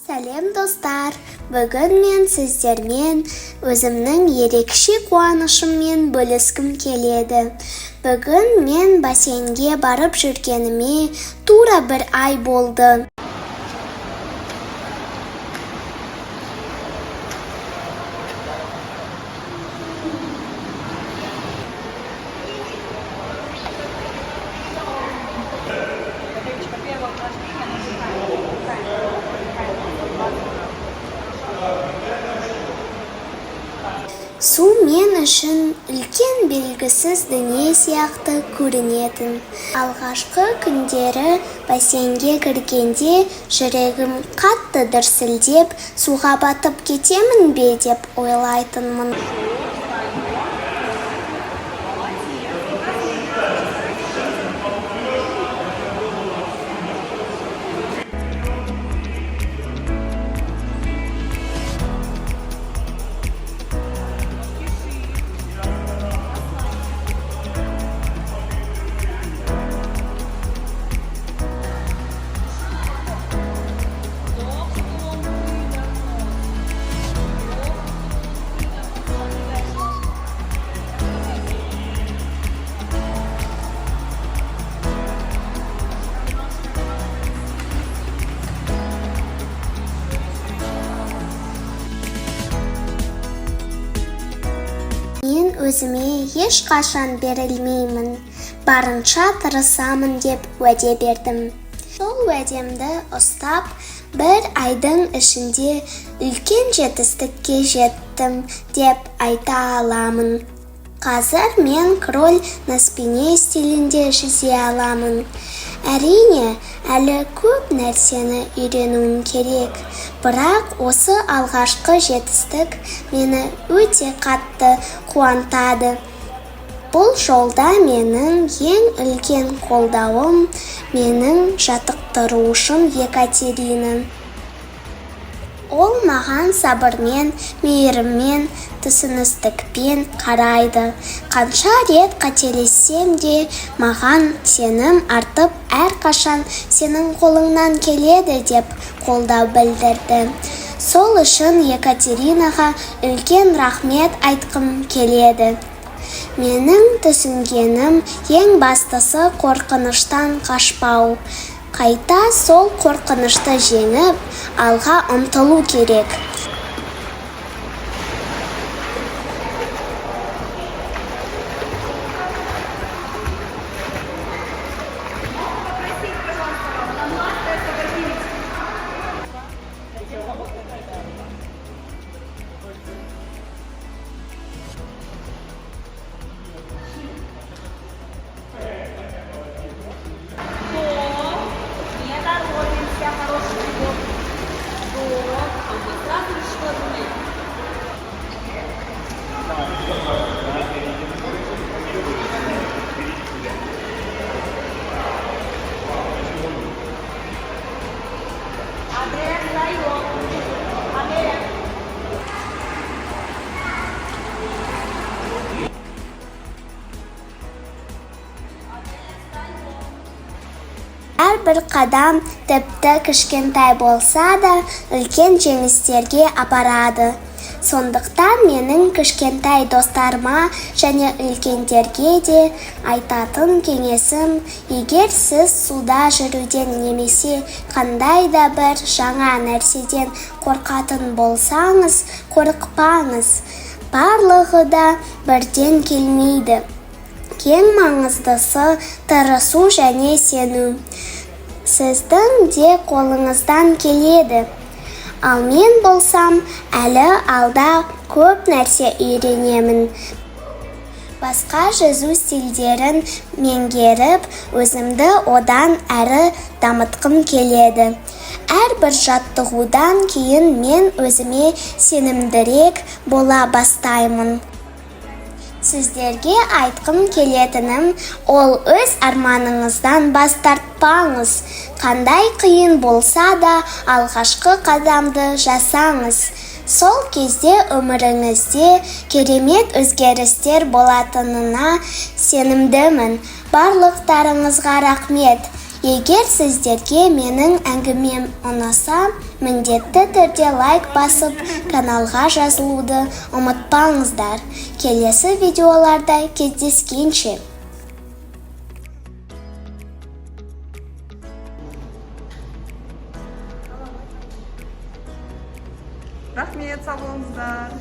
Сәлем достар, бүгін мен сіздермен өзімнің ерекше қуанышыммен бөліскім келеді. Бүгін мен бассейнге барып жүргеніме тура бір ай болды. Су мен үшін үлкен белгісіз дүние сияқты көрінетін. Алғашқы күндері бассейнге кіргенде жүрегім қатты дүрсілдеп, суға батып кетемін бе деп ойлайтынмын. Мен өзіме ешқашан берілмеймін, барынша тырысамын деп уәде бердім. Сол уәдемді ұстап, бір айдың ішінде үлкен жетістікке жеттім деп айта аламын. Қазір мен кроль на спине стилінде жүзе аламын. Әрине, әлі көп нәрсені үйренуім керек, бірақ осы алғашқы жетістік мені өте қатты қуантады. Бұл жолда менің ең үлкен қолдауым менің жаттықтырушым Екатерина. Ол маған сабырмен, мейіріммен, түсіністікпен қарайды. Қанша рет қателессем де, маған сенім артып, әрқашан сенің қолыңнан келеді деп қолдау білдірді. Сол үшін Екатеринаға үлкен рахмет айтқым келеді. Менің түсінгенім ең бастысы қорқыныштан қашпау. Қайта сол қорқынышты жеңіп, алға ұмтылу керек. Әрбір қадам тіпті кішкентай болса да үлкен жеңістерге апарады. Сондықтан менің кішкентай достарыма және үлкендерге де айтатын кеңесім, егер сіз суда жүруден немесе қандай да бір жаңа нәрседен қорқатын болсаңыз, қорықпаңыз. Барлығы да бірден келмейді. Ең маңыздысы тырысу және сену. Сіздің де қолыңыздан келеді. Ал мен болсам, әлі алда көп нәрсе үйренемін. Басқа жүзу стильдерін меңгеріп, өзімді одан әрі дамытқым келеді. Әрбір жаттығудан кейін мен өзіме сенімдірек бола бастаймын. Сіздерге айтқым келетінім, ол өз арманыңыздан бас тартпаңыз. Қандай қиын болса да алғашқы қадамды жасаңыз. Сол кезде өміріңізде керемет өзгерістер болатынына сенімдімін. Барлықтарыңызға рахмет. Егер сіздерге менің әңгімем ұнаса, міндетті түрде лайк басып, каналға жазылуды ұмытпаңыздар. Келесі видеоларда кездескенше. Рахмет, сау болыңыздар.